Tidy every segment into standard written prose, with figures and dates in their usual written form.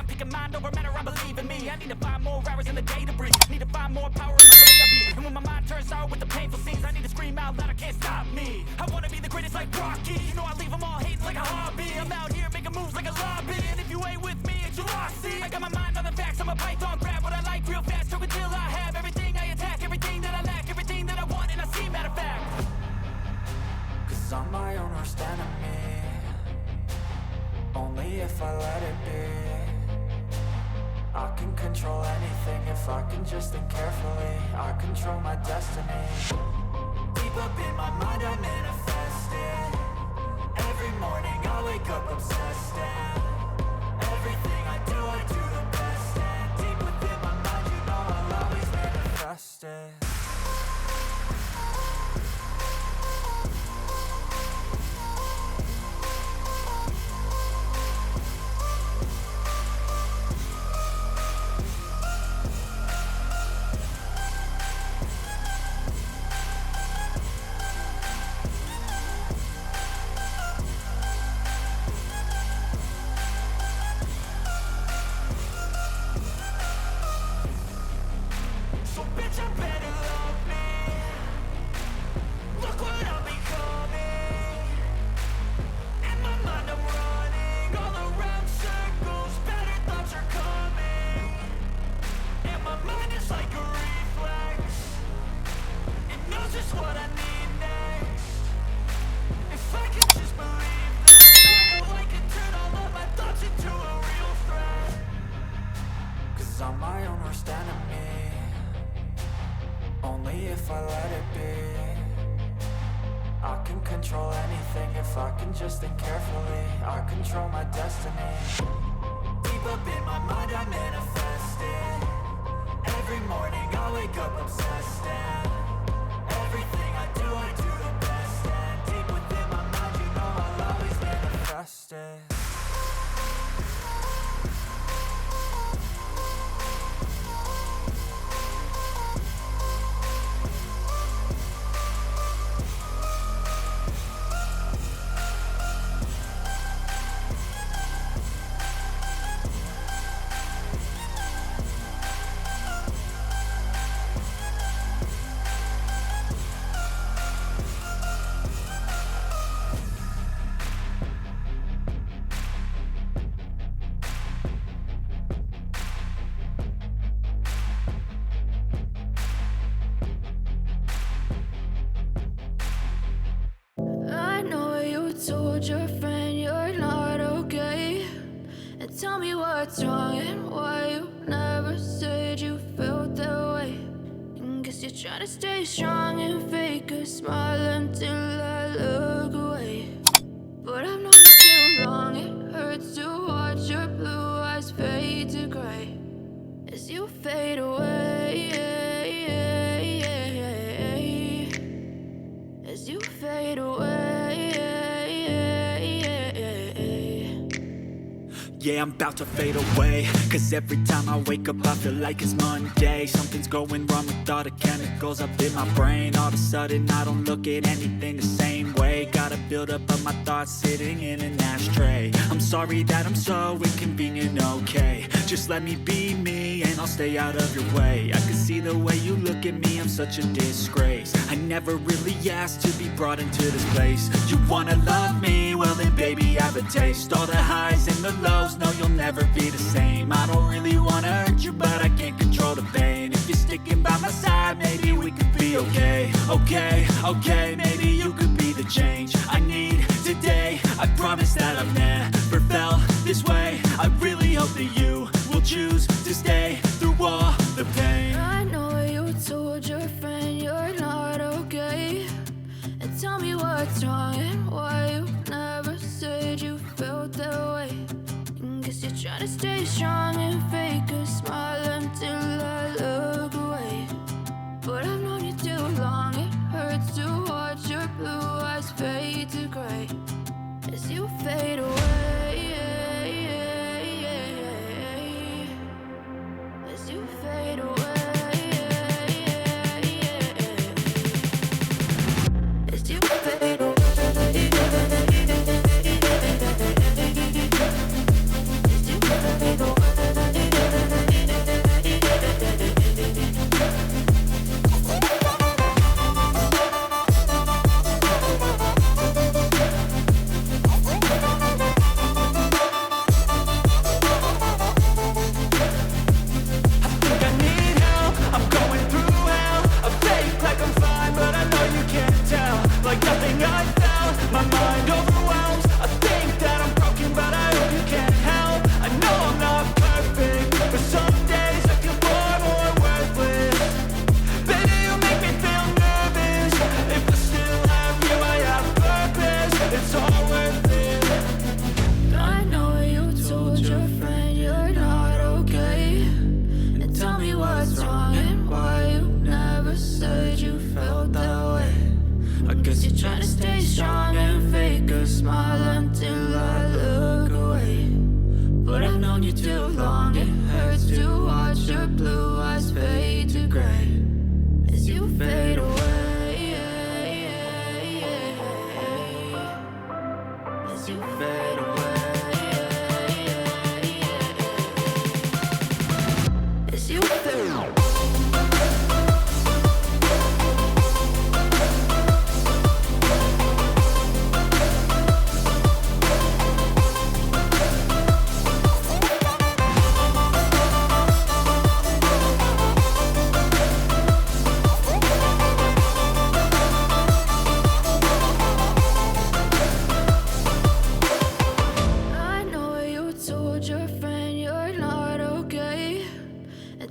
Picking mind over matter, I believe in me. I need to find more hours in the day to breathe. Need to find more power in the way I be. And when my mind turns sour with the painful scenes, I need to scream out loud, I can't stop me. I wanna be the greatest like Rocky. You know I leave them all hating like a hobby. I'm out here making moves like a lobby. And if you ain't with me, it's your loss. See, I got my mind on the facts. I'm a python, grab what I like real fast. Choke until I have everything I attack, everything that I lack, everything that I want, and I see, matter of fact. Cause I'm my own worst enemy, only if I let it be. I can control anything if I can just think carefully. I control my destiny. Deep up in my mind I manifest it. Every morning I wake up obsessed, and everything I do the best. And deep within my mind, you know I'll always manifest it. I'm my own worst enemy, only if I let it be. I can control anything if I can just think carefully. I control my destiny. Deep up in my mind I manifest it. Every morning I wake up obsessed, and everything I do the best. And deep within my mind, you know I'll always manifest it. Told your friend you're not okay, and tell me what's wrong and why you never said you felt that way. And guess you're trying to stay strong and fake a smile until I look away. But I've known you too long, it hurts to watch your blue eyes fade to gray as you fade away, as you fade away. Yeah, I'm about to fade away, cause every time I wake up I feel like it's Monday. Something's going wrong with all the chemicals up in my brain. All of a sudden I don't look at anything the same way. Gotta build up of my thoughts sitting in an ashtray. I'm sorry that I'm so inconvenient, okay. Just let me be me and I'll stay out of your way. I can see the way you look at me, I'm such a disgrace. I never really asked to be brought into this place. You wanna love me? Well then baby have a taste. All the highs and the lows, no you'll never be the same. I don't really wanna hurt you but I can't control the pain. If you're sticking by my side maybe we could be okay. Okay, maybe you could be the change I need today. I promise that I've never felt this way. I really hope that you will choose to stay through all the pain. I know you told your friend you're not okay, and tell me what's wrong and why you never said you felt that way. And guess you're trying to stay strong and fake a smile until I look away. But I've known you too long, it hurts to watch your blue eyes fade to gray as you fade away, as you fade away, as you fade away, as you fade away. too long. It hurts to watch your blue eyes fade to gray as you fade away. As you fade away. As you fade away.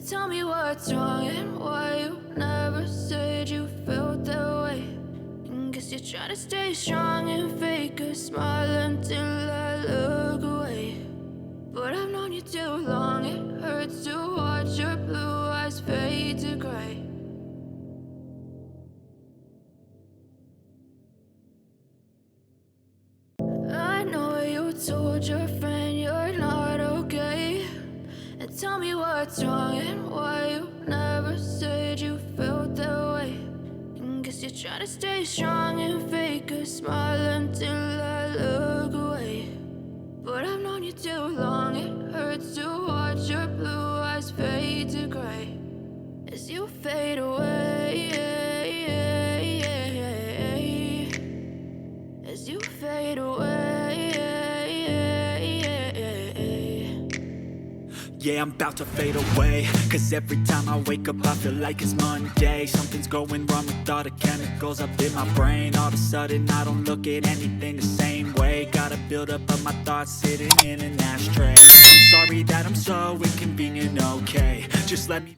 Tell me what's wrong and why you never said you felt that way. And guess you're trying to stay strong and fake a smile until I look away. But I've known you too long, it hurts to watch your blue eyes fade to gray. I know you told your friend you're not okay. And tell me what's wrong and why you never said you felt that way. And guess you're trying to stay strong and fake a smile until I look away. But I've known you too long, it hurts to watch your blue eyes fade to gray as you fade away. As you fade away. Yeah, I'm about to fade away, cause every time I wake up I feel like it's Monday. Something's going wrong with all the chemicals up in my brain. All of a sudden I don't look at anything the same way. Gotta build up of my thoughts sitting in an ashtray. I'm sorry that I'm so inconvenient, okay. Just let me